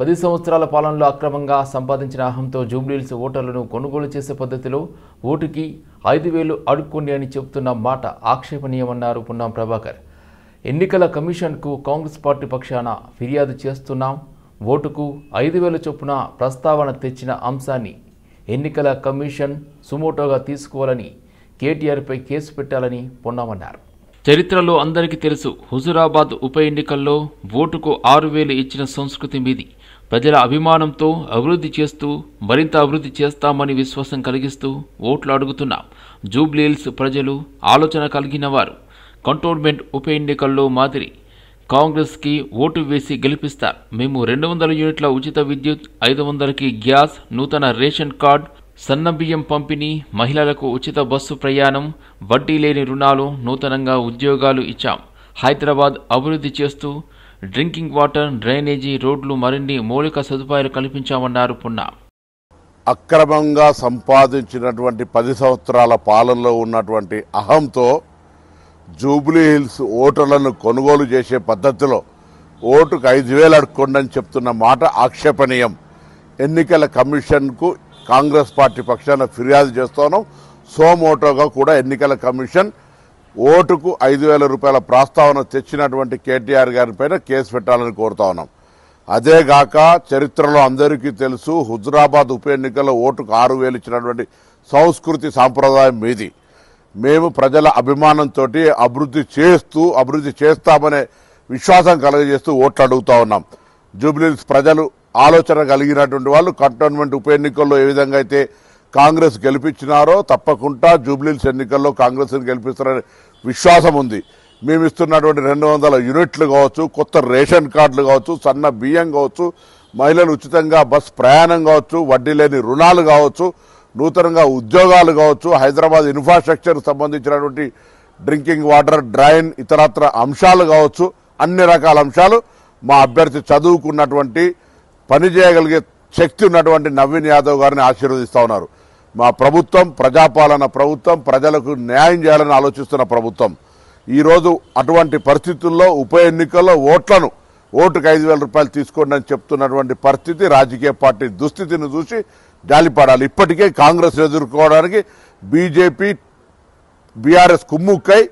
10 సంవత్సరాల పాలనలో అక్రమంగా సంపాదించిన అహంతో జూబ్లీహిల్స్ ఓటర్లను కొనుగోలు చేసే పద్ధతిలో ఓటుకి 5,000 అడుక్కోండి అని చెప్తున్న మాట ఆక్షేపణీయమన్నారు పున్నం ప్రభాకర్. ఎన్నికల కమిషన్కు కాంగ్రెస్ పార్టీ పక్షాన ఫిర్యాదు చేస్తున్నాం. ఓటుకు 5,000 చొప్పున ప్రస్తావన తెచ్చిన అంశాన్ని ఎన్నికల కమిషన్ సుమోటోగా తీసుకోవాలని, కేటీఆర్పై కేసు పెట్టాలని పున్నం. చరిత్రలో అందరికీ తెలుసు, హుజురాబాద్ ఉప ఎన్నికల్లో ఓటుకు 6,000 ఇచ్చిన సంస్కృతి మీది. ప్రజల అభిమానంతో అభివృద్ధి చేస్తూ మరింత అభివృద్ధి చేస్తామని విశ్వాసం కలిగిస్తూ ఓట్లు అడుగుతున్నాం. జూబ్లీహిల్స్ ప్రజలు ఆలోచన కలిగిన వారు. కంటోన్మెంట్ ఉప ఎన్నికల్లో మాదిరి కాంగ్రెస్కి ఓటు వేసి గెలిపిస్తారు. మేము 200 యూనిట్ల ఉచిత విద్యుత్, 500కి గ్యాస్, నూతన రేషన్ కార్డు, సన్నబియ్యం పంపిణీ, మహిళలకు ఉచిత బస్సు ప్రయాణం, వడ్డీ లేని రుణాలు, నూతనంగా ఉద్యోగాలు ఇచ్చాం. హైదరాబాద్ అభివృద్ధి చేస్తూ డ్రింకింగ్ వాటర్, డ్రైనేజీ, రోడ్లు, మరిన్ని మౌలిక సదుపాయాలు కల్పించామన్నారు పున్నా. అక్రమంగా సంపాదించినటువంటి 10 సంవత్సరాల పాలనలో ఉన్నటువంటి అహంతో జూబ్లీహిల్స్ ఓటర్లను కొనుగోలు చేసే పద్ధతిలో ఓటుకు 5,000 అడుక్కోండి అని చెప్తున్న మాట ఆక్షేపణీయం. ఎన్నికల కమిషన్కు కాంగ్రెస్ పార్టీ పక్షాన ఫిర్యాదు చేస్తున్నాం. సోమోటోగా కూడా ఎన్నికల కమిషన్ ఓటుకు 5,000 రూపాయల ప్రస్తావన తెచ్చినటువంటి కేటీఆర్ గారిపైన కేసు పెట్టాలని కోరుతా ఉన్నాం. అదేగాక చరిత్రలో అందరికీ తెలుసు, హుజురాబాద్ ఉప ఎన్నికల్లో ఓటుకు 6,000 ఇచ్చినటువంటి సంస్కృతి సాంప్రదాయం మీది. మేము ప్రజల అభిమానంతో అభివృద్ధి చేస్తామనే విశ్వాసం కలగజేస్తూ ఓట్లు అడుగుతా ఉన్నాం. జూబ్లీహిల్స్ ప్రజలు ఆలోచన కలిగినటువంటి వాళ్ళు కంటోన్మెంట్ ఉప ఎన్నికల్లో ఏ విధంగా అయితే కాంగ్రెస్ గెలిపించినారో తప్పకుండా జూబ్లీహిల్స్ ఎన్నికల్లో కాంగ్రెస్ని గెలిపిస్తారనే విశ్వాసం ఉంది. మేము ఇస్తున్నటువంటి 200 యూనిట్లు కావచ్చు, కొత్త రేషన్ కార్డులు కావచ్చు, సన్న బియ్యం కావచ్చు, మహిళలు ఉచితంగా బస్ ప్రయాణం కావచ్చు, వడ్డీ లేని రుణాలు కావచ్చు, నూతనంగా ఉద్యోగాలు కావచ్చు, హైదరాబాద్ ఇన్ఫ్రాస్ట్రక్చర్ సంబంధించినటువంటి డ్రింకింగ్ వాటర్, డ్రైన్, ఇతరత్ర అంశాలు కావచ్చు, అన్ని రకాల అంశాలు మా అభ్యర్థి చదువుకున్నటువంటి పని చేయగలిగే శక్తి ఉన్నటువంటి నవీన్ యాదవ్ గారిని ఆశీర్వదిస్తా ఉన్నారు. మా ప్రభుత్వం ప్రజాపాలన ప్రభుత్వం, ప్రజలకు న్యాయం చేయాలని ఆలోచిస్తున్న ప్రభుత్వం. ఈరోజు అటువంటి పరిస్థితుల్లో ఉప ఎన్నికల్లో ఓటుకు 5,000 రూపాయలు తీసుకోండి అని చెప్తున్నటువంటి పరిస్థితి, రాజకీయ పార్టీ దుస్థితిని చూసి జాలిపడాలి. ఇప్పటికే కాంగ్రెస్ ఎదుర్కోవడానికి బీజేపీ, బీఆర్ఎస్ కుమ్ముక్కై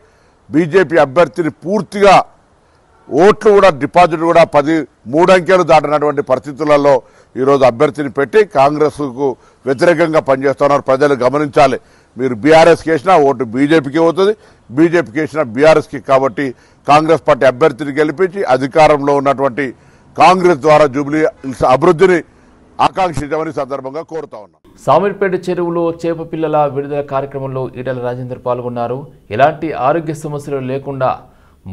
బీజేపీ అభ్యర్థిని పూర్తిగా ఓట్లు కూడా డిపాజిట్ కూడా 3 అంకెలు దాటినటువంటి పరిస్థితులలో ఈరోజు అభ్యర్థిని పెట్టి కాంగ్రెస్కు వ్యతిరేకంగా పనిచేస్తున్నారు. ప్రజలు గమనించాలి. మీరు బీఆర్ఎస్కి వేసినా ఓటు బీజేపీకి అవుతుంది, బీజేపీకి వేసినా బీఆర్ఎస్కి. కాబట్టి కాంగ్రెస్ పార్టీ అభ్యర్థిని గెలిపించి అధికారంలో ఉన్నటువంటి కాంగ్రెస్ ద్వారా జూబ్లీహిల్స్ అభివృద్ధిని ఆకాంక్షించమని సందర్భంగా కోరుతా ఉన్నాం. సామీర్పేట చెరువులో చేప పిల్లల విడుదల కార్యక్రమంలో ఈటెల రాజేందర్ పాల్గొన్నారు. ఎలాంటి ఆరోగ్య సమస్యలు లేకుండా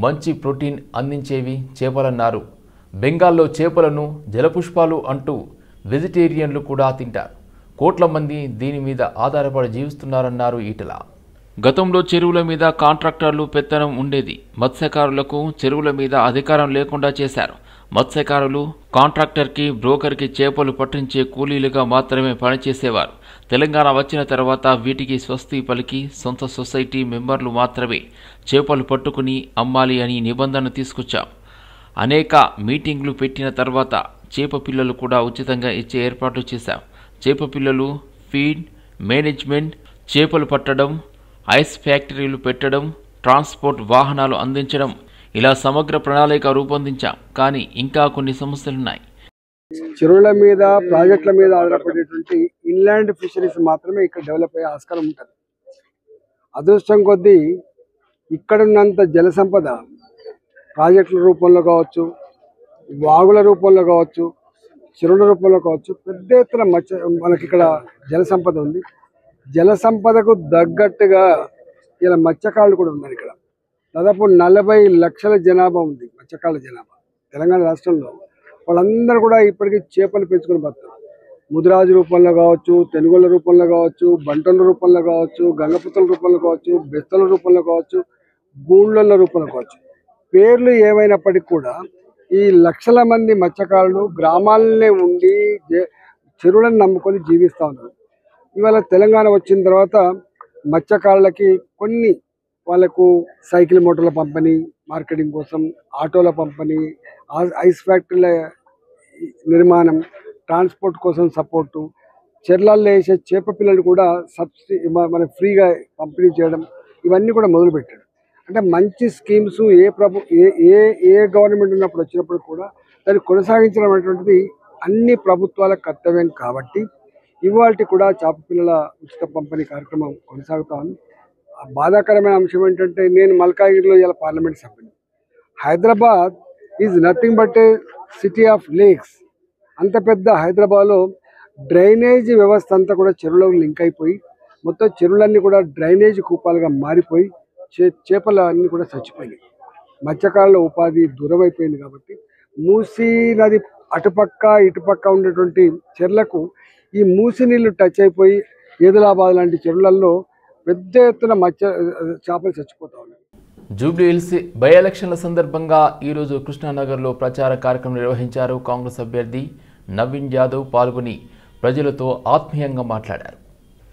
మంచి ప్రోటీన్ అందించేవి చేపలన్నారు. బెంగాల్లో చేపలను జలపుష్పాలు అంటూ వెజిటేరియన్లు కూడా తింటారు. కోట్ల మంది దీని మీద ఆధారపడి జీవిస్తున్నారన్నారు ఈటెల. గతంలో చెరువుల మీద కాంట్రాక్టర్లు పెత్తనం ఉండేది. మత్స్యకారులకు చెరువుల మీద అధికారం లేకుండా చేశారు. మత్స్యకారులు కాంట్రాక్టర్కి, బ్రోకర్కి చేపలు పట్టించే కూలీలుగా మాత్రమే పనిచేసేవారు. తెలంగాణ వచ్చిన తర్వాత వీటికి స్వస్తి పలికి సొంత సొసైటీ మెంబర్లు మాత్రమే చేపలు పట్టుకుని అమ్మాలి అని నిబంధన తీసుకొచ్చాం. అనేక మీటింగ్లు పెట్టిన తర్వాత చేప పిల్లలు కూడా ఉచితంగా ఇచ్చే ఏర్పాట్లు చేశాం. చేప పిల్లలు, ఫీడ్, మేనేజ్మెంట్, చేపలు పట్టడం, ఐస్ ఫ్యాక్టరీలు పెట్టడం, ట్రాన్స్పోర్ట్ వాహనాలు అందించడం, ఇలా సమగ్ర ప్రణాళిక రూపొందించాం. కానీ ఇంకా కొన్ని సమస్యలున్నాయి. చెరువుల మీద, ప్రాజెక్టుల మీద ఆధారపడేటువంటి ఇన్లాండ్ ఫిషరీస్ మాత్రమే ఇక్కడ డెవలప్ అయ్యే ఆస్కారం ఉంటుంది. అదృష్టం కొద్దీ ఇక్కడున్నంత జల సంపద ప్రాజెక్టుల రూపంలో కావచ్చు, వాగుల రూపంలో కావచ్చు, చెరువుల రూపంలో కావచ్చు, పెద్ద ఎత్తున మనకి ఇక్కడ జల సంపద ఉంది. జల సంపదకు తగ్గట్టుగా ఇలా మత్స్యకారులు కూడా ఉన్నారు. ఇక్కడ దాదాపు 40 లక్షల జనాభా ఉంది, మత్స్యకారుల జనాభా తెలంగాణ రాష్ట్రంలో. వాళ్ళందరూ కూడా ఇప్పటికీ చేపలు పెంచుకొని బతుకుతారు. ముదిరాజు రూపంలో కావచ్చు, తెనుగోళ్ళ రూపంలో కావచ్చు, బంటల రూపంలో కావచ్చు, గంగపుత్తుల రూపంలో కావచ్చు, బెస్తల రూపంలో కావచ్చు, గూండ్ల రూపంలో కావచ్చు. పేర్లు ఏమైనప్పటికీ కూడా ఈ లక్షల మంది మత్స్యకారులు గ్రామాలనే ఉండి చెరువులను నమ్ముకొని జీవిస్తూ ఉన్నారు. ఇవాళ తెలంగాణ వచ్చిన తర్వాత మత్స్యకారులకి కొన్ని వాళ్ళకు సైకిల్ మోటార్ల పంపిణీ, మార్కెటింగ్ కోసం ఆటోల పంపిణీ, ఐస్ ఫ్యాక్టరీల నిర్మాణం, ట్రాన్స్పోర్ట్ కోసం సపోర్టు, చెర్లల్లో వేసే చేప పిల్లలు కూడా సబ్సిడీ మన ఫ్రీగా పంపిణీ చేయడం, ఇవన్నీ కూడా మొదలుపెట్టాడు. అంటే మంచి స్కీమ్స్ ఏ గవర్నమెంట్ ఉన్నప్పుడు వచ్చినప్పుడు కూడా దాన్ని కొనసాగించడం అనేటువంటిది అన్ని ప్రభుత్వాల కర్తవ్యం. కాబట్టి ఇవాళ కూడా చేప పిల్లల ఉచిత పంపిణీ కార్యక్రమం కొనసాగుతా ఉంది. బాధాకరమైన అంశం ఏంటంటే, నేను మల్కాజ్గిరిలో ఇలా పార్లమెంట్ సభ్యుని. Hyderabad is nothing but a city of lakes. అంత పెద్ద హైదరాబాద్లో డ్రైనేజ్ వ్యవస్థ అంతా కూడా చెరువులకు లింక్ అయిపోయి మొత్తం చెరువులన్నీ కూడా డ్రైనేజ్ కూపాలుగా మారిపోయి చేపలు అన్నీ కూడా చచ్చిపోయినాయి. మత్స్యకారుల ఉపాధి దూరం అయిపోయింది. కాబట్టి మూసీ నది అటుపక్క ఇటుపక్క ఉన్నటువంటి చెర్లకు ఈ మూసి నీళ్లు టచ్ అయిపోయి ఏదులాబాద్ లాంటి చెరువులలో పెద్ద ఎత్తున చేపలు చచ్చిపోతా ఉన్నాయి. జూబ్లీహిల్స్ బై ఎలక్షన్ల సందర్భంగా ఈరోజు కృష్ణానగర్లో ప్రచార కార్యక్రమం నిర్వహించారు. కాంగ్రెస్ అభ్యర్థి నవీన్ యాదవ్ పాల్గొని ప్రజలతో ఆత్మీయంగా మాట్లాడారు.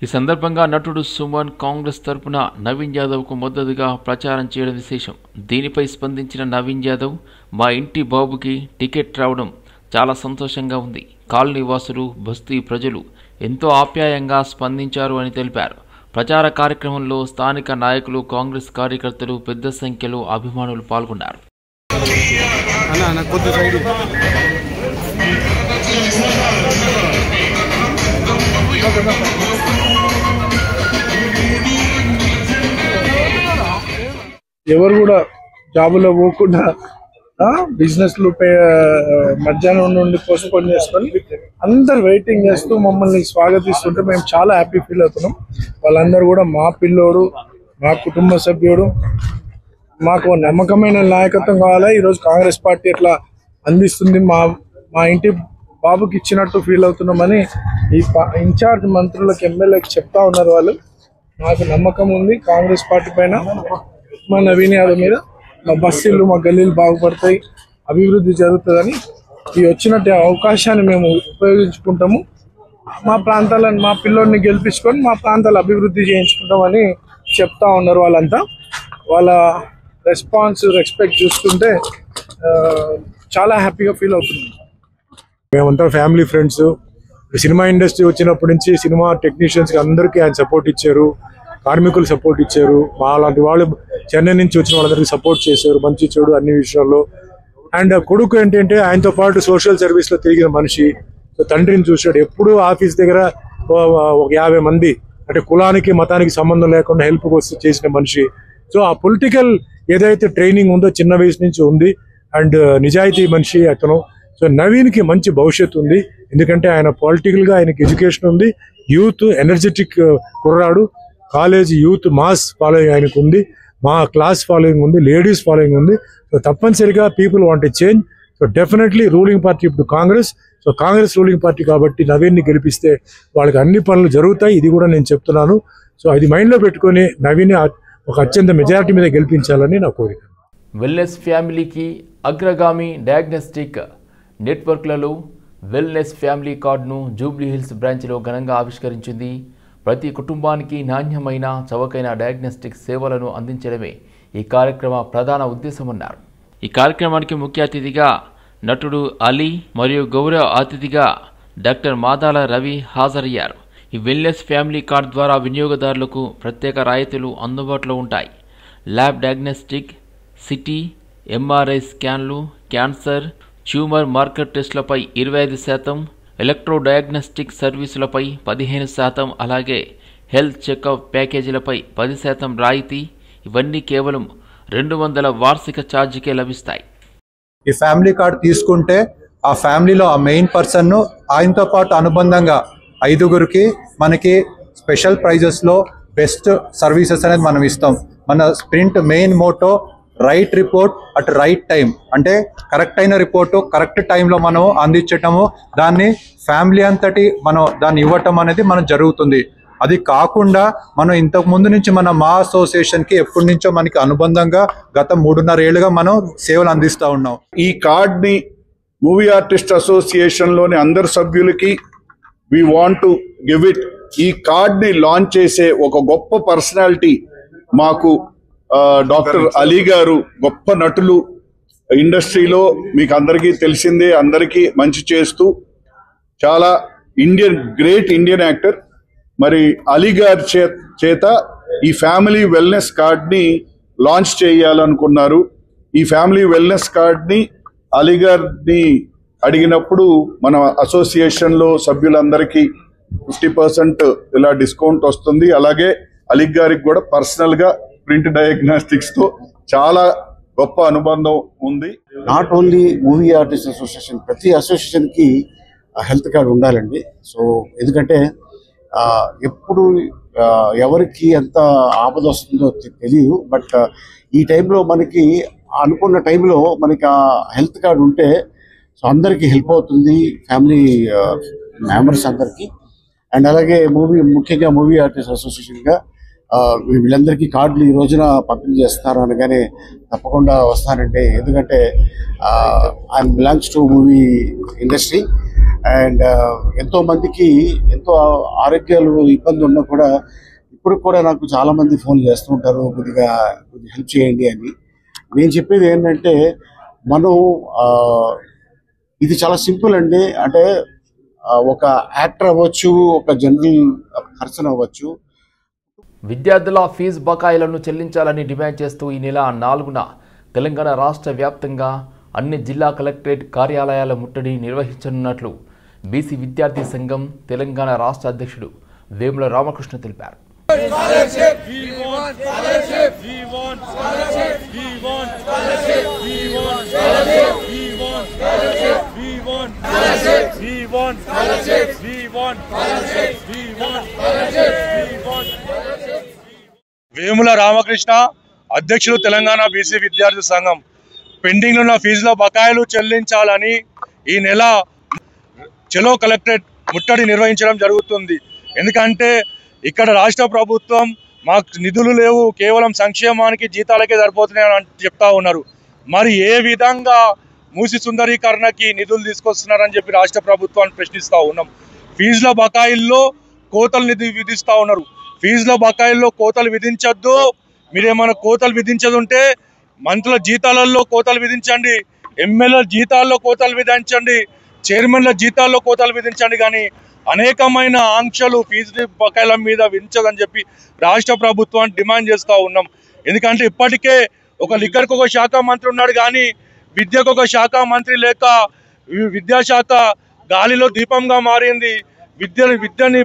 ఈ సందర్భంగా నటుడు సుమన్ కాంగ్రెస్ తరపున నవీన్ యాదవ్కు మద్దతుగా ప్రచారం చేయడం విశేషం. దీనిపై స్పందించిన నవీన్ యాదవ్, మా ఇంటి బాబుకి టికెట్ రావడం చాలా సంతోషంగా ఉంది. కాలనీ వాసులు, బస్తీ ప్రజలు ఎంతో ఆప్యాయంగా స్పందించారు అని తెలిపారు. ప్రచార కార్యక్రమంలో స్థానిక నాయకులు, కాంగ్రెస్ కార్యకర్తలు పెద్ద సంఖ్యలో అభిమానులు పాల్గొన్నారు. ఎవరు కూడా జాబులో పోకుండా బిజినెస్లు మధ్యాహ్నం నుండి పోస్ట్పోన్ చేసుకొని అందరు వెయిటింగ్ చేస్తూ మమ్మల్ని స్వాగతిస్తుంటే మేము చాలా హ్యాపీ ఫీల్ అవుతున్నాం. వాళ్ళందరూ కూడా మా పిల్లోడు, మా కుటుంబ సభ్యుడు, మాకు నమ్మకమైన నాయకత్వం కావాలా. ఈరోజు కాంగ్రెస్ పార్టీ ఎట్లా అందిస్తుంది, మా ఇంటి బాబుకి ఇచ్చినట్టు ఫీల్ అవుతున్నామని ఈ ఇన్ఛార్జ్ మంత్రులకు, ఎమ్మెల్యేకి చెప్తా ఉన్నారు వాళ్ళు. మాకు నమ్మకం ఉంది కాంగ్రెస్ పార్టీ పైన, మా నవీన్ యాదవ్ మీద. మా బస్సులు, మా గల్లీలు బాగుపడతాయి, అభివృద్ధి జరుగుతుందని ఈ వచ్చినట్టు అవకాశాన్ని మేము ఉపయోగించుకుంటాము. మా ప్రాంతాలను, మా పిల్లోడిని గెలిపించుకొని మా ప్రాంతాలు అభివృద్ధి చేయించుకుంటామని చెప్తా ఉన్నారు వాళ్ళంతా. వాళ్ళ రెస్పెక్ట్ చూస్తుంటే చాలా హ్యాపీగా ఫీల్ అవుతుంది. మేమంతా ఫ్యామిలీ ఫ్రెండ్స్. సినిమా ఇండస్ట్రీ వచ్చినప్పటి నుంచి సినిమా టెక్నీషియన్స్కి అందరికీ ఆయన సపోర్ట్ ఇచ్చారు, కార్మికులు సపోర్ట్ ఇచ్చారు. మా లాంటి వాళ్ళు చెన్నై నుంచి వచ్చిన వాళ్ళందరికీ సపోర్ట్ చేశారు, మంచి చెడు అన్ని విషయాల్లో. అండ్ కొడుకు ఏంటంటే ఆయనతో పాటు సోషల్ సర్వీస్లో తిరిగిన మనిషి. తండ్రిని చూశాడు. ఎప్పుడు ఆఫీస్ దగ్గర ఒక 50 మంది, అంటే కులానికి మతానికి సంబంధం లేకుండా హెల్ప్ కోసం చేసిన మనిషి. సో ఆ పొలిటికల్ ఏదైతే ట్రైనింగ్ ఉందో చిన్న వయసు నుంచి ఉంది. అండ్ నిజాయితీ మనిషి అతను. సో నవీన్కి మంచి భవిష్యత్తు ఉంది, ఎందుకంటే ఆయన పొలిటికల్గా ఆయనకి ఎడ్యుకేషన్ ఉంది, యూత్ ఎనర్జెటిక్ కుర్రాడు, కాలేజ్ యూత్ మాస్ ఫాలోయింగ్ ఆయనకు ఉంది, మా క్లాస్ ఫాలోయింగ్ ఉంది, లేడీస్ ఫాలోయింగ్ ఉంది. సో తప్పనిసరిగా people want a change. So definitely ruling party ఇప్పుడు Congress. So Congress ruling party కాబట్టి నవీన్ని గెలిపిస్తే వాళ్ళకి అన్ని పనులు జరుగుతాయి, ఇది కూడా నేను చెప్తున్నాను. సో అది మైండ్లో పెట్టుకొని నవీన్ని ఒక అత్యంత మెజారిటీ మీద గెలిపించాలని నా కోరిక. వెల్నెస్ ఫ్యామిలీకి అగ్రగామి డయాగ్నోస్టిక్ నెట్వర్క్లలో వెల్నెస్ ఫ్యామిలీ కార్డును జూబ్లీహిల్స్ బ్రాంచ్లో ఘనంగా ఆవిష్కరించింది. ప్రతి కుటుంబానికి నాణ్యమైన, చవకైన డయాగ్నోస్టిక్ సేవలను అందించడమే ఈ కార్యక్రమ ప్రధాన ఉద్దేశమన్నారు. ఈ కార్యక్రమానికి ముఖ్య అతిథిగా నటుడు అలీ మరియు గౌరవ అతిథిగా డాక్టర్ మాదాల రవి హాజరయ్యారు. ఈ వెల్నెస్ ఫ్యామిలీ కార్డు ద్వారా వినియోగదారులకు ప్రత్యేక రాయితీలు అందుబాటులో ఉంటాయి. ల్యాబ్ డయాగ్నోస్టిక్, సిటీ, ఎంఆర్ఐ స్కాన్లు, క్యాన్సర్, ట్యూమర్ మార్కర్ టెస్టులపై 25%, ఎలక్ట్రో డయాగ్నోస్టిక్ సర్వీసులపై 15%, అలాగే హెల్త్ చెకప్ ప్యాకేజీలపై 10% రాయితీ. ఇవన్నీ కేవలం 200 వార్షిక ఛార్జీకే లభిస్తాయి. ఈ ఫ్యామిలీ కార్డు తీసుకుంటే ఆ ఫ్యామిలీలో ఆ మెయిన్ పర్సన్ను, ఆయనతో పాటు అనుబంధంగా 5గురికి మనకి స్పెషల్ ప్రైజెస్లో బెస్ట్ సర్వీసెస్ అనేది మనం ఇస్తాం. మన sprint main motto right report at right time, అంటే కరెక్ట్ అయిన రిపోర్టు కరెక్ట్ టైంలో మనం అందించటము, దాన్ని ఫ్యామిలీ అంతటి మనం దాన్ని ఇవ్వటం అనేది మనం జరుగుతుంది. అది కాకుండా మనం ఇంతకు ముందు నుంచి మా అసోసియేషన్కి ఎప్పటి నుంచో మనకి అనుబంధంగా గత 3.5 ఏళ్ళుగా మనం సేవలు అందిస్తూ ఉన్నాం. ఈ కార్డ్ని మూవీ ఆర్టిస్ట్ అసోసియేషన్లోని అందరు సభ్యులకి we want to give it. ఈ కార్డ్ని లాంచ్ చేసే ఒక గొప్ప పర్సనాలిటీ మాకు డాక్టర్ అలీ గారు, గొప్ప నటులు, ఇండస్ట్రీలో మీకు అందరికీ తెలిసిందే, అందరికీ మంచి చేస్తూ చాలా గ్రేట్ ఇండియన్ యాక్టర్. మరి అలీ గారి చేత ఈ ఫ్యామిలీ వెల్నెస్ కార్డ్ని లాంచ్ చేయాలనుకున్నారు. ఈ ఫ్యామిలీ వెల్నెస్ కార్డ్ని అలీ గారిని అడిగినప్పుడు మన అసోసియేషన్లో సభ్యులందరికీ 50% ఇలా డిస్కౌంట్ వస్తుంది. అలాగే అలీ గారికి కూడా పర్సనల్గా ప్రింట్ డయాగ్నాస్టిక్స్తో చాలా గొప్ప అనుబంధం ఉంది. Not only movie artist association, ప్రతి అసోసియేషన్కి హెల్త్ కార్డ్ ఉండాలండి. సో ఎందుకంటే ఎప్పుడు ఎవరికి ఎంత ఆపద వస్తుందో తెలియదు. బట్ ఈ టైంలో మనకి అనుకున్న టైంలో మనకి ఆ హెల్త్ కార్డ్ ఉంటే సో అందరికీ హెల్ప్ అవుతుంది, ఫ్యామిలీ మెంబర్స్ అందరికీ. అండ్ అలాగే ముఖ్యంగా మూవీ ఆర్టిస్ట్ అసోసియేషన్గా వీళ్ళందరికీ కార్డులు ఈ రోజున పంపిణీ చేస్తున్నారు అనగానే తప్పకుండా వస్తానండి. ఎందుకంటే I'm belongs to movie industry and ఎంతో మందికి ఎంతో ఆరోగ్యాలు ఇబ్బంది ఉన్నా కూడా ఇప్పుడు కూడా నాకు చాలామంది ఫోన్ చేస్తూ ఉంటారు, కొద్దిగా హెల్ప్ చేయండి అని. నేను చెప్పేది ఏంటంటే మనం ఇది చాలా సింపుల్ అండి. అంటే ఒక యాక్టర్ అవ్వచ్చు, ఒక జనరల్ పర్సన్ అవ్వచ్చు. విద్యార్థుల ఫీజు బకాయిలను చెల్లించాలని డిమాండ్ చేస్తూ ఈ నెల 4న తెలంగాణ రాష్ట్ర వ్యాప్తంగా అన్ని జిల్లా కలెక్టరేట్ కార్యాలయాల ముట్టడి నిర్వహించనున్నట్లు బీసీ విద్యార్థి సంఘం తెలంగాణ రాష్ట్ర అధ్యక్షుడు వేముల రామకృష్ణ తెలిపారు. వేముల రామకృష్ణ, అధ్యక్షులు తెలంగాణ బీసీ విద్యార్థి సంఘం. పెండింగ్ ఉన్న ఫీజుల బకాయిలు చెల్లించాలని ఈ నెల చెలో కలెక్టరేట్ ముట్టడి నిర్వహించడం జరుగుతుంది. ఎందుకంటే ఇక్కడ రాష్ట్ర ప్రభుత్వం మాకు నిధులు లేవు, కేవలం సంక్షేమానికి జీతాలకే సరిపోతున్నాయని చెప్తా ఉన్నారు. మరి ఏ విధంగా మూసి సుందరీకరణకి నిధులు తీసుకొస్తున్నారని చెప్పి రాష్ట్ర ప్రభుత్వాన్ని ప్రశ్నిస్తూ ఉన్నాం. ఫీజుల బకాయిల్లో కోతలు విధిస్తూ ఉన్నారు. ఫీజుల బకాయిల్లో కోతలు విధించద్దు. మీరేమైనా కోతలు విధించదు ఉంటే మంత్రుల జీతాలలో కోతలు విధించండి, ఎమ్మెల్యేల జీతాల్లో కోతలు విధించండి, చైర్మన్ల జీతాల్లో కోతలు విధించండి. కానీ అనేకమైన ఆంక్షలు ఫీజు బకాయిల మీద విధించదని చెప్పి రాష్ట్ర ప్రభుత్వాన్ని డిమాండ్ చేస్తూ ఉన్నాం. ఎందుకంటే ఇప్పటికే ఒక లిక్కర్కి ఒక శాఖ మంత్రి ఉన్నాడు, కానీ విద్యకు ఒక శాఖ మంత్రి లేక విద్యాశాఖ గాలిలో దీపంగా మారింది. విద్యని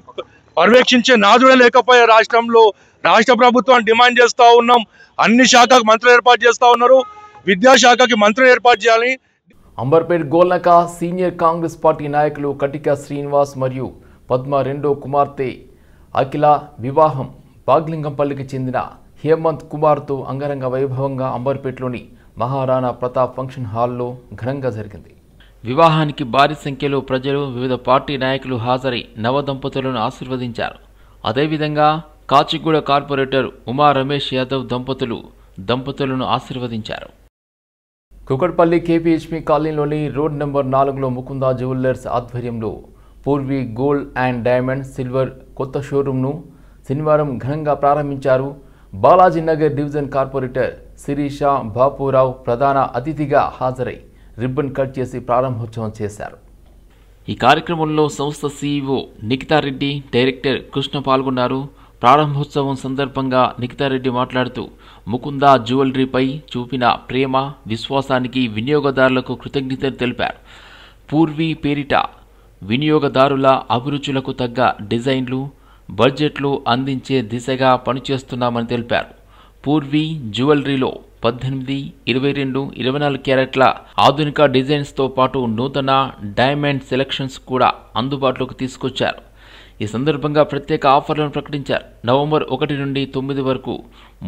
పర్యవేక్షించే నాదుడే లేకపోయే రాష్ట్రంలో రాష్ట్ర ప్రభుత్వాన్ని డిమాండ్ చేస్తూ ఉన్నాం. అన్ని శాఖకు మంత్రులు ఏర్పాటు చేస్తూ ఉన్నారు, విద్యాశాఖకి మంత్రులు ఏర్పాటు చేయాలి. అంబర్పేట్ గోల్నక సీనియర్ కాంగ్రెస్ పార్టీ నాయకులు కటిక శ్రీనివాస్ మరియు పద్మ రెండో కుమార్తె అఖిల వివాహం బాగ్లింగంపల్లికి చెందిన హేమంత్ కుమార్తో అంగరంగ వైభవంగా అంబర్పేట్లోని మహారాణా ప్రతాప్ ఫంక్షన్ హాల్లో ఘనంగా జరిగింది. వివాహానికి భారీ సంఖ్యలో ప్రజలు, వివిధ పార్టీ నాయకులు హాజరై నవదంపతులను ఆశీర్వదించారు. అదేవిధంగా కాచిగూడ కార్పొరేటర్ ఉమా రమేష్ యాదవ్ దంపతులను ఆశీర్వదించారు. కుకట్పల్లి కేపీహెచ్పీ కాలనీలోని రోడ్ నెంబర్ 4లో ముకుందా జ్యువెలర్స్ ఆధ్వర్యంలో Purvi gold and diamond silver కొత్త షోరూంను శనివారం ఘనంగా ప్రారంభించారు. బాలాజీ నగర్ డివిజన్ కార్పొరేటర్ శిరీష బాపురావు ప్రధాన అతిథిగా హాజరై రిబ్బన్ కట్ చేసి ప్రారంభోత్సవం చేశారు. ఈ కార్యక్రమంలో సంస్థ సీఈఓ నిఖితారెడ్డి, డైరెక్టర్ కృష్ణ పాల్గొన్నారు. ప్రారంభోత్సవం సందర్భంగా నిఖితారెడ్డి మాట్లాడుతూ ముకుందా జ్యువెలరీపై చూపిన ప్రేమ, విశ్వాసానికి వినియోగదారులకు కృతజ్ఞతలు తెలిపారు. పూర్వీ పేరిట వినియోగదారుల అభిరుచులకు తగ్గ డిజైన్లు, బడ్జెట్లు అందించే దిశగా పనిచేస్తున్నామని తెలిపారు. పూర్వీ జ్యువెలరీలో 18, 22, 24 క్యారెట్ల ఆధునిక డిజైన్స్తో పాటు నూతన డైమండ్ సెలక్షన్స్ కూడా అందుబాటులోకి తీసుకొచ్చారు. ఈ సందర్భంగా ప్రత్యేక ఆఫర్లను ప్రకటించారు. నవంబర్ 1 నుండి 9 వరకు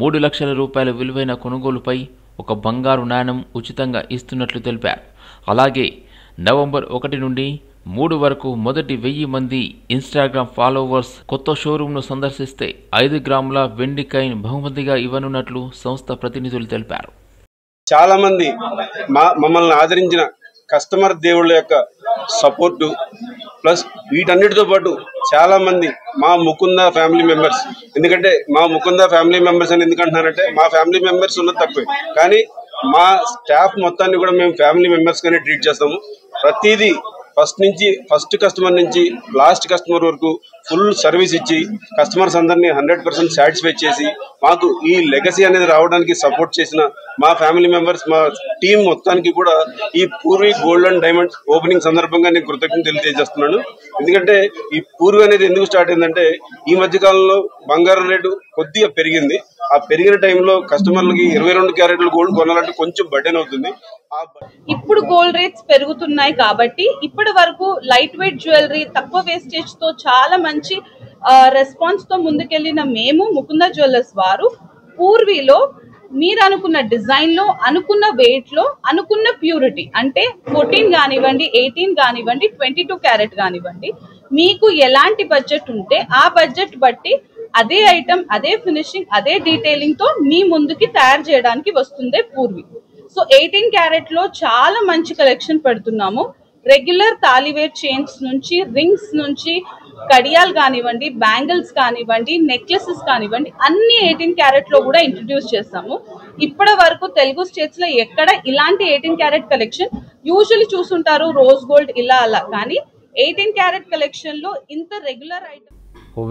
3 లక్షల రూపాయల విలువైన కొనుగోలుపై ఒక బంగారు నాణెం ఉచితంగా ఇస్తున్నట్లు తెలిపారు. అలాగే నవంబర్ 1 నుండి 3 వరకు మొదటి 1000 మంది ఇన్స్టాగ్రామ్ ఫాలోవర్స్ కొత్త షోరూంను సందర్శిస్తే 5 గ్రాముల వెండి కాయిన్ బహుమతిగా ఇవ్వనున్నట్లు సంస్థ ప్రతినిధులు తెలిపారు. చాలా మంది మమ్మల్ని ఆదరించిన కస్టమర్ దేవుళ్ళ యొక్క సపోర్టు ప్లస్ వీటన్నిటితో పాటు చాలా మంది మా ముకుందా ఫ్యామిలీ మెంబర్స్, ఎందుకంటే మా ముకుందా ఫ్యామిలీ మెంబర్స్ అని ఎందుకంటున్నారంటే మా ఫ్యామిలీ మెంబర్స్ ఉన్నది తక్కువే, కానీ మా స్టాఫ్ మొత్తాన్ని కూడా మేము ఫ్యామిలీ మెంబర్స్ గానే ట్రీట్ చేస్తాము. ప్రతిదీ ఫస్ట్ కస్టమర్ నుంచి లాస్ట్ కస్టమర్ వరకు ఫుల్ సర్వీస్ ఇచ్చి కస్టమర్స్ అందరినీ 100% సాటిస్ఫై చేసి మాకు ఈ లెగసీ అనేది రావడానికి సపోర్ట్ చేసిన మా ఫ్యామిలీ మెంబర్స్, మా టీం మొత్తానికి కూడా ఈ Purvi gold and diamonds opening సందర్భంగా నేను కృతజ్ఞతలు తెలియజేస్తున్నాను. ఎందుకంటే ఈ పూర్వీ అనేది ఎందుకు స్టార్ట్ అయిందంటే ఈ మధ్య కాలంలో బంగారం రేటు కొద్దిగా పెరిగింది. ఆ పెరిగిన టైంలో కస్టమర్లకి 22 క్యారెట్లు గోల్డ్ కొనాలంటే కొంచెం బర్డెన్ అవుతుంది. ఇప్పుడు గోల్డ్ రేట్స్ పెరుగుతున్నాయి కాబట్టి ఇప్పటి వరకు లైట్ వెయిట్ జ్యువెలరీ తక్కువ వేస్టేజ్ తో చాలా మంచి రెస్పాన్స్ తో ముందుకెళ్లిన మేము ముకుంద జ్యువెలర్స్ వారు పూర్వీలో మీరు అనుకున్న డిజైన్ లో, అనుకున్న వెయిట్ లో, అనుకున్న ప్యూరిటీ అంటే 14 కానివ్వండి, 18 కానివ్వండి, 22 క్యారెట్ కానివ్వండి, మీకు ఎలాంటి బడ్జెట్ ఉంటే ఆ బడ్జెట్ బట్టి అదే ఐటమ్, అదే ఫినిషింగ్, అదే డీటెయిలింగ్ తో మీ ముందుకి తయారు చేయడానికి వస్తుందే పూర్వీ. సో 18 క్యారెట్ లో చాలా మంచి కలెక్షన్ పెడుతున్నాము. రెగ్యులర్ తాలివేట్ చైన్స్ నుంచి, రింగ్స్ నుంచి, కడియాలు కానివ్వండి, బ్యాంగిల్స్ కానివ్వండి, నెక్లెసెస్ కానివ్వండి, అన్ని 18 క్యారెట్ లో కూడా ఇంట్రడ్యూస్ చేస్తాము. ఇప్పటి వరకు తెలుగు స్టేట్స్ లో ఎక్కడ ఇలాంటి 18 క్యారెట్ కలెక్షన్ యూజువల్లీ చూసుంటారు, రోజ్ గోల్డ్ ఇలా అలా, కానీ 18 క్యారెట్ కలెక్షన్ లో ఇంత రెగ్యులర్ ఐటమ్.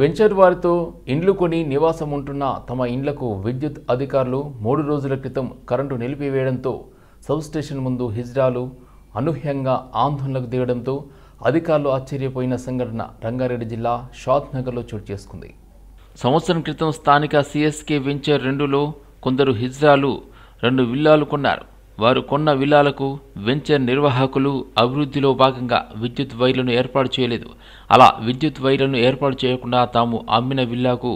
వెంచర్ వారితో ఇండ్లు కొని నివాసం ఉంటున్న తమ ఇండ్లకు విద్యుత్ అధికారులు 3 రోజుల క్రితం కరెంటు నిలిపివేయడంతో సబ్ స్టేషన్ ముందు హిజ్రాలు అనూహ్యంగా ఆందోళనకు దిగడంతో అధికారులు ఆశ్చర్యపోయిన సంఘటన రంగారెడ్డి జిల్లా షాద్ నగర్లో చోటు చేసుకుంది. సంవత్సరం క్రితం స్థానిక సిఎస్కే వెంచర్ 2లో కొందరు హిజ్రాలు 2 విల్లాలు కొన్నారు. వారు కొన్న విల్లాలకు వెంచర్ నిర్వాహకులు అభివృద్ధిలో భాగంగా విద్యుత్ వైర్లను ఏర్పాటు చేయలేదు. అలా విద్యుత్ వైర్లను ఏర్పాటు చేయకుండా తాము అమ్మిన విల్లాకు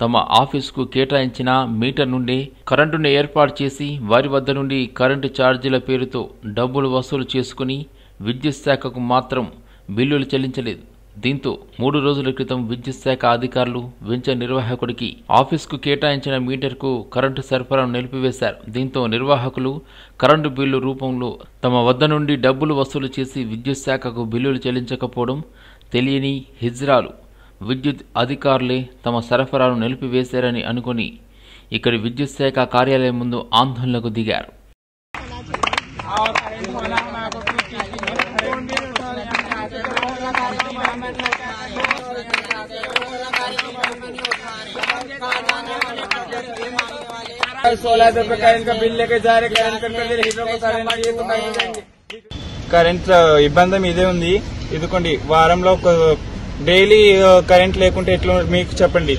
తమ ఆఫీసుకు కేటాయించిన మీటర్ నుండి కరెంటును ఏర్పాటు చేసి వారి వద్ద నుండి కరెంటు ఛార్జీల పేరుతో డబ్బులు వసూలు చేసుకుని విద్యుత్ శాఖకు మాత్రం బిల్లులు చెల్లించలేదు. దీంతో 3 రోజుల క్రితం విద్యుత్ శాఖ అధికారులు వెంచర్ నిర్వాహకుడికి ఆఫీసుకు కేటాయించిన మీటర్కు కరెంటు సరఫరాను నిలిపివేశారు. దీంతో నిర్వాహకులు కరెంటు బిల్లు రూపంలో తమ వద్ద నుండి డబ్బులు వసూలు చేసి విద్యుత్ శాఖకు బిల్లులు చెల్లించకపోవడం తెలియని హిజ్రాలు విద్యుత్ అధికారులే తమ సరఫరాను నిలిపివేశారని అనుకుని ఇక్కడి విద్యుత్ శాఖ కార్యాలయం ముందు ఆందోళనకు దిగారు. కరెంట్ ఇబ్బంది ఇదే ఉంది. ఇదిగోండి వారంలో డైలీ కరెంట్ లేకుంటే ఎట్లా మీకు చెప్పండి.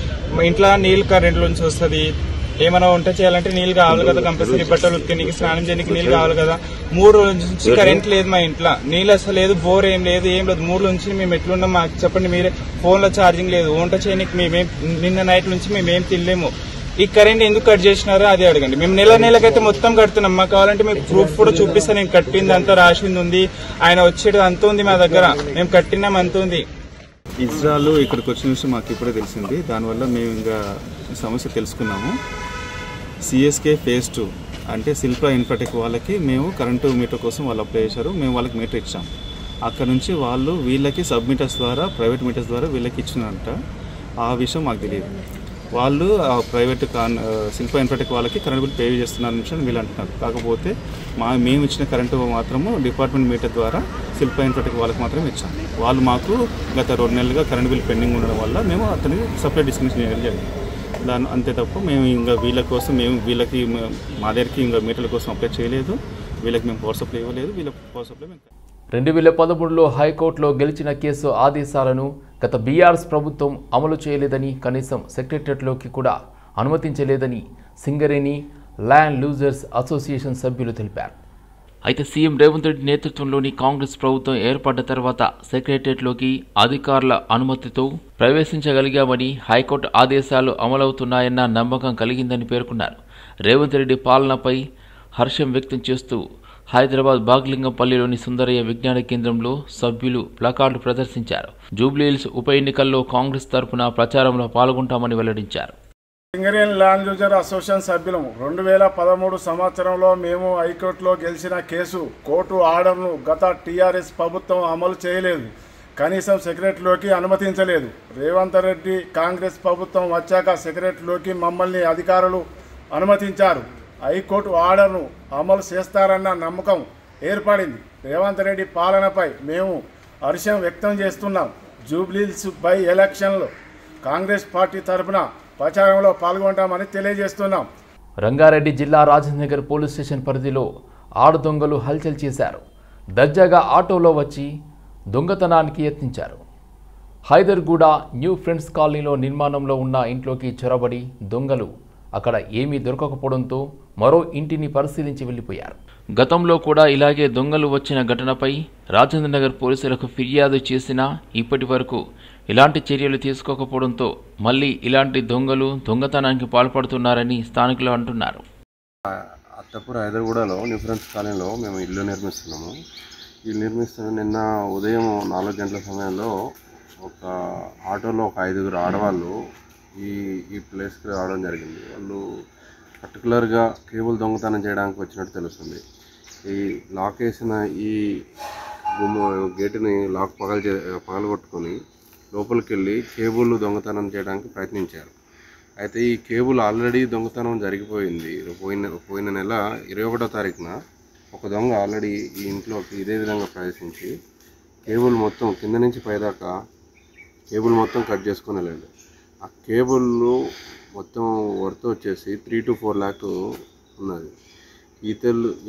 ఇంట్లో నీళ్ళు కరెంట్ నుంచి వస్తుంది. ఏమైనా వంట చేయాలంటే నీళ్ళు కావాలి కదా, కంపల్సరీ బట్టలు ఉతికి స్నానం చేయడానికి నీళ్ళు కావాలి కదా. 3 రోజుల నుంచి కరెంట్ లేదు మా ఇంట్లో. నీళ్ళు అసలు లేదు, బోర్ ఏం లేదు, ఏం లేదు. 3 నుంచి మేము ఎట్లున్నాం మాకు చెప్పండి మీరే. ఫోన్లో ఛార్జింగ్ లేదు, వంట చేయడానికి మేమేం నిన్న నైట్ నుంచి మేమేం తినలేము. ఈ కరెంట్ ఎందుకు కట్ చేసినారో అదే అడగండి. మేము నెలకైతే మొత్తం కడుతున్నాం. మాకు కావాలంటే మీకు ప్రూఫ్ కూడా చూపిస్తాను. నేను కట్టింది అంతా రాసింది ఉంది, ఆయన వచ్చేది అంత ఉంది మా దగ్గర, మేము కట్టినాం అంత ఉంది. ఇజ్రాయల్ ఇక్కడికి వచ్చిన విషయం మాకు ఇప్పుడే తెలిసింది. దానివల్ల మేము ఇంకా సమస్య తెలుసుకున్నాము. సిఎస్కే ఫేజ్ 2 అంటే శిల్ప ఇన్ఫ్రాటెక్ వాళ్ళకి మేము కరెంటు మీటర్ కోసం వాళ్ళు అప్లై చేశారు. మేము వాళ్ళకి మీటర్ ఇచ్చాం. అక్కడ నుంచి వాళ్ళు వీళ్ళకి సబ్ మీటర్స్ ద్వారా, ప్రైవేట్ మీటర్స్ ద్వారా వీళ్ళకి ఇచ్చినంట. ఆ విషయం మాకు తెలియదు. వాళ్ళు ప్రైవేట్ శిల్ప ఇన్ఫ్రాటెక్ వాళ్ళకి కరెంట్ బిల్ పే చేస్తున్నారు విషయం వీళ్ళు అంటున్నారు. కాకపోతే మేము ఇచ్చిన కరెంటు మాత్రము డిపార్ట్మెంట్ మీటర్ ద్వారా శిల్ప ఇన్ఫ్రాటెక్ వాళ్ళకి మాత్రమే ఇచ్చాం. వాళ్ళు మాకు గత 2 నెలలుగా కరెంట్ బిల్ పెండింగ్ ఉండడం వల్ల మేము అతనికి సపరేట్ డిస్కషన్ చేయడం జరిగింది. అంతే తప్ప మేము ఇంకా వీళ్ళ కోసం వీళ్ళకి మా దగ్గరికి ఇంకా మీటర్ల కోసం అప్లై చేయలేదు. వీళ్ళకి మేము పవర్ సప్లై ఇవ్వలేదు. వీళ్ళ పవర్ సప్లై 2013లో హైకోర్టులో గెలిచిన కేసు ఆదేశాలను గత బీఆర్ఎస్ ప్రభుత్వం అమలు చేయలేదని, కనీసం సెక్రటరియట్లోకి కూడా అనుమతించలేదని సింగరేణి ల్యాండ్ లూజర్స్ అసోసియేషన్ సభ్యులు తెలిపారు. అయితే సీఎం రేవంత్ రెడ్డి నేతృత్వంలోని కాంగ్రెస్ ప్రభుత్వం ఏర్పడ్డ తర్వాత సెక్రటరియట్లోకి అధికారుల అనుమతితో ప్రవేశించగలిగామని, హైకోర్టు ఆదేశాలు అమలవుతున్నాయన్న నమ్మకం కలిగిందని పేర్కొన్నారు. రేవంత్ రెడ్డి పాలనపై హర్షం వ్యక్తం చేస్తూ హైదరాబాద్ బాగ్లింగంపల్లిలోని సుందరయ్య విజ్ఞాన కేంద్రంలో సభ్యులు ప్లకార్డు ప్రదర్శించారు. జూబ్లీహిల్స్ ఉప ఎన్నికల్లో కాంగ్రెస్ తరఫున ప్రచారంలో పాల్గొంటామని వెల్లడించారు. సింగరేణి ల్యాండ్ యూజర్ అసోసియేషన్ సభ్యులం 2013 సంవత్సరంలో మేము హైకోర్టులో గెలిచిన కేసు కోర్టు ఆర్డర్ను గత టీఆర్ఎస్ ప్రభుత్వం అమలు చేయలేదు. కనీసం సెక్రటరీలోకి అనుమతించలేదు. రేవంత్ రెడ్డి కాంగ్రెస్ ప్రభుత్వం వచ్చాక సెక్రటరీలోకి మమ్మల్ని అధికారులు అనుమతించారు. హైకోర్టు ఆర్డర్ను అమలు చేస్తారన్న నమ్మకం ఏర్పడింది. రేవంత్ రెడ్డి పాలనపై మేము హర్షం వ్యక్తం చేస్తున్నాం. జూబ్లీహిల్స్ బై ఎలక్షన్లో కాంగ్రెస్ పార్టీ తరఫున ప్రచారంలో పాల్గొంటామని తెలియజేస్తున్నాం. రంగారెడ్డి జిల్లా రాజేంద్రనగర్ పోలీస్ స్టేషన్ పరిధిలో ఆరు దొంగలు హల్చల్ చేశారు. దర్జాగా ఆటోలో వచ్చి దొంగతనానికి యత్నించారు. హైదర్గూడ న్యూ ఫ్రెండ్స్ కాలనీలో నిర్మాణంలో ఉన్న ఇంట్లోకి చొరబడి దొంగలు అక్కడ ఏమీ దొరకకపోవడంతో మరో ఇంటిని పరిశీలించి వెళ్లిపోయారు. గతంలో కూడా ఇలాగే దొంగలు వచ్చిన ఘటనపై రాజేంద్రనగర్ పోలీసులకు ఫిర్యాదు చేసినా ఇప్పటి వరకు ఇలాంటి చర్యలు తీసుకోకపోవడంతో మళ్లీ ఇలాంటి దొంగలు దొంగతనానికి పాల్పడుతున్నారని స్థానికులు అంటున్నారు. అత్తపూర్ హైదర్గూడలో న్యూ ఫ్రెండ్స్ కాలనీలో మేము ఇల్లు నిర్మిస్తున్నాము. ఇల్లు నిర్మిస్తున్న నిన్న ఉదయం 4 గంటల సమయంలో ఒక ఆటోలో ఒక 5గురు ఆడవాళ్ళు ఈ ప్లేస్కి రావడం జరిగింది. వాళ్ళు పర్టికులర్గా కేబుల్ దొంగతనం చేయడానికి వచ్చినట్టు తెలుస్తుంది. ఈ లాక్ వేసిన ఈ గేటుని లాక్ పగలగొట్టుకొని లోపలికి వెళ్ళి కేబుల్ దొంగతనం చేయడానికి ప్రయత్నించారు. అయితే ఈ కేబుల్ ఆల్రెడీ దొంగతనం జరిగిపోయింది. పోయిన నెల 21వ తారీఖున ఒక దొంగ ఆల్రెడీ ఈ ఇంట్లోకి ఇదే విధంగా ప్రవేశించి కేబుల్ మొత్తం కింద నుంచి పైదాకా కేబుల్ మొత్తం కట్ చేసుకుని వెళ్ళాడు. ఆ కేబుల్ మొత్తం వర్త్ వచ్చేసి 3 to 4 lakhs ఉన్నది.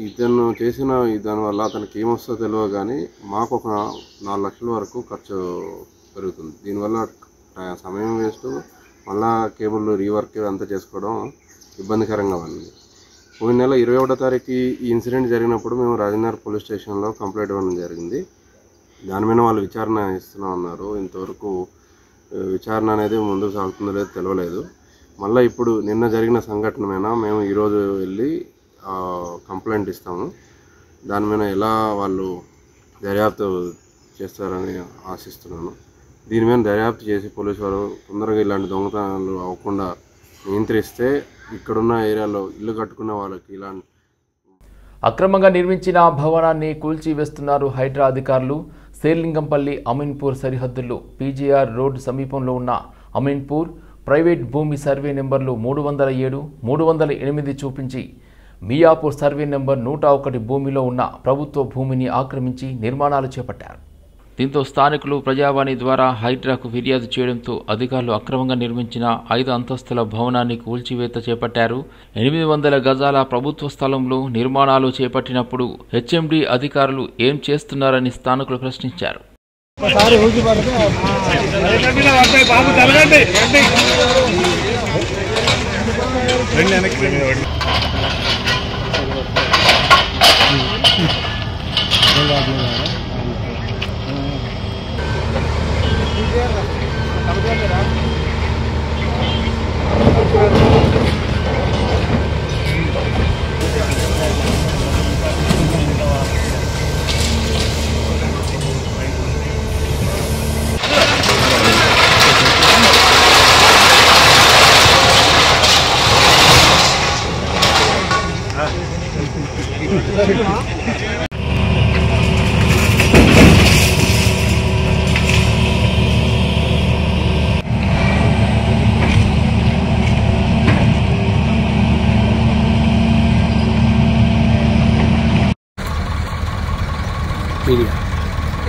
ఇతను చేసిన దానివల్ల అతనికి ఏమొస్తుందో తెలియదు, కానీ మాకు ఒక 4 లక్షల వరకు ఖర్చు పెరుగుతుంది. దీనివల్ల సమయం వేస్ట్, మళ్ళా కేబుల్ రీవర్క్ అంతా చేసుకోవడం ఇబ్బందికరంగా ఉంది. పోయిన నెల 21వ తారీఖు ఈ ఇన్సిడెంట్ జరిగినప్పుడు మేము రాజేంద్రనగర్ పోలీస్ స్టేషన్లో కంప్లైంట్ ఇవ్వడం జరిగింది. దాని మీద వాళ్ళు విచారణ ఇస్తున్నామన్నారు. ఇంతవరకు విచారణ అనేది ముందుకు సాగుతుందో లేదో తెలియలేదు. మళ్ళీ ఇప్పుడు నిన్న జరిగిన సంఘటన మీద మేము ఈరోజు వెళ్ళి కంప్లైంట్ ఇస్తాము. దాని మీద ఎలా వాళ్ళు దర్యాప్తు చేస్తారని ఆశిస్తున్నాను. దీని మీద దర్యాప్తు చేసి పోలీసు వారు తొందరగా ఇలాంటి దొంగతనాలు అవ్వకుండా నియంత్రిస్తే ఇక్కడున్న ఏరియాలో ఇల్లు కట్టుకున్న వాళ్ళకి ఇలాంటి అక్రమంగా నిర్మించిన భవనాన్ని కూల్చివేస్తున్నారు హైడ్రా అధికారులు. శేర్లింగంపల్లి అమీన్పూర్ సరిహద్దుల్లో పీజీఆర్ రోడ్ సమీపంలో ఉన్న అమీన్పూర్ ప్రైవేట్ భూమి సర్వే నెంబర్లు 307, 308 చూపించి మియాపూర్ సర్వే నెంబర్ 101 భూమిలో ఉన్న ప్రభుత్వ భూమిని ఆక్రమించి నిర్మాణాలు చేపట్టారు. దీంతో స్థానికులు ప్రజావాణి ద్వారా హైడ్రాకు ఫిర్యాదు చేయడంతో అధికారులు అక్రమంగా నిర్మించిన 5 అంతస్తుల భవనాన్ని కూల్చివేత చేపట్టారు. 800 గజాల ప్రభుత్వ స్థలంలో నిర్మాణాలు చేపట్టినప్పుడు హెచ్ఎండి అధికారులు ఏం చేస్తున్నారని స్థానికులు ప్రశ్నించారు.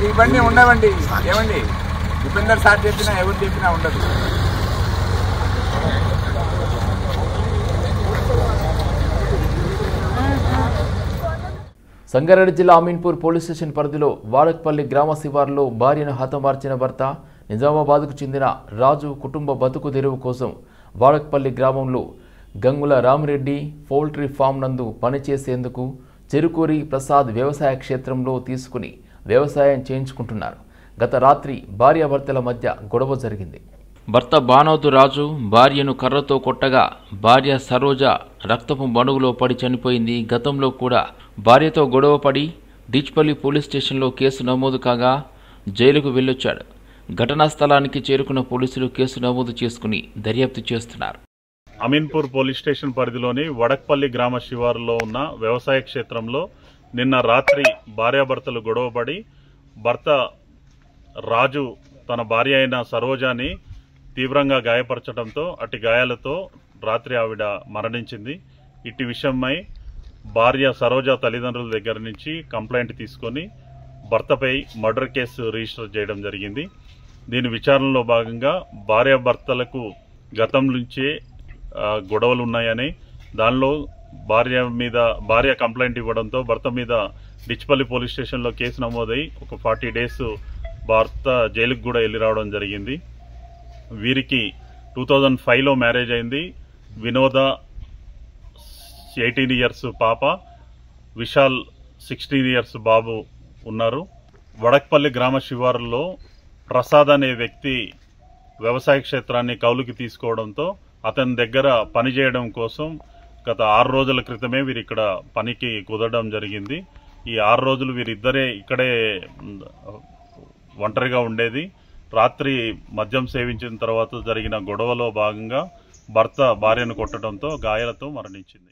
ఇవన్నీ ఉండవండి. ఏమండి ఉపేందర్ సార్ చెప్పినా ఎవరు చెప్పినా ఉండదు. సంగారెడ్డి జిల్లా అమీన్పూర్ పోలీస్ స్టేషన్ పరిధిలో వాడక్పల్లి గ్రామ శివారులో భార్యను హతమార్చిన భర్త నిజామాబాద్కు చెందిన రాజు కుటుంబ బతుకు తెరువు కోసం వాడక్పల్లి గ్రామంలో గంగుల రామిరెడ్డి పౌల్ట్రీ ఫామ్ నందు పనిచేసేందుకు చెరుకూరి ప్రసాద్ వ్యవసాయ క్షేత్రంలో తీసుకుని వ్యవసాయం చేయించుకుంటున్నారు. గత రాత్రి భార్యాభర్తల మధ్య గొడవ జరిగింది. భర్త బానోతు రాజు భార్యను కర్రతో కొట్టగా భార్య సరోజ రక్తపు మడుగులో పడి చనిపోయింది. గతంలో కూడా భార్యతో గొడవపడి డిచ్పల్లి పోలీస్ స్టేషన్లో కేసు నమోదు కాగా జైలుకు వెళ్ళొచ్చాడు. ఘటనా స్థలానికి చేరుకున్న పోలీసులు కేసు నమోదు చేసుకుని దర్యాప్తు చేస్తున్నారు. అమీన్పూర్ పోలీస్ స్టేషన్ పరిధిలోని వడక్పల్లి గ్రామ శివారులో ఉన్న వ్యవసాయ క్షేత్రంలో నిన్న రాత్రి భార్యాభర్తలు గొడవపడి భర్త రాజు తన భార్య అయిన సరోజాని తీవ్రంగా గాయపరచడంతో అటు గాయాలతో రాత్రి ఆవిడ మరణించింది. ఇట్టి విషయమై భార్య సరోజ తల్లిదండ్రుల దగ్గర నుంచి కంప్లైంట్ తీసుకొని భర్తపై మర్డర్ కేసు రిజిస్టర్ చేయడం జరిగింది. దీని విచారణలో భాగంగా భార్యాభర్తలకు గతం నుంచే గొడవలు ఉన్నాయని, దానిలో భార్య కంప్లైంట్ ఇవ్వడంతో భర్త మీద డిచ్పల్లి పోలీస్ స్టేషన్లో కేసు నమోదై ఒక 40 days భర్త జైలుకు కూడా వెళ్ళి రావడం జరిగింది. వీరికి 2005లో మ్యారేజ్ అయింది. వినోద 18 years పాప, విశాల్ 16 years బాబు ఉన్నారు. వడక్పల్లి గ్రామ శివారులో ప్రసాద్ అనే వ్యక్తి వ్యవసాయ క్షేత్రాన్ని కౌలుకి తీసుకోవడంతో అతని దగ్గర పని చేయడం కోసం గత 6 రోజుల క్రితమే వీరు ఇక్కడ పనికి కుదరడం జరిగింది. ఈ 6 రోజులు వీరిద్దరే ఇక్కడే ఒంటరిగా ఉండేది. రాత్రి మద్యం సేవించిన తర్వాత జరిగిన గొడవలో భాగంగా భర్త భార్యను కొట్టడంతో గాయాలతో మరణించింది.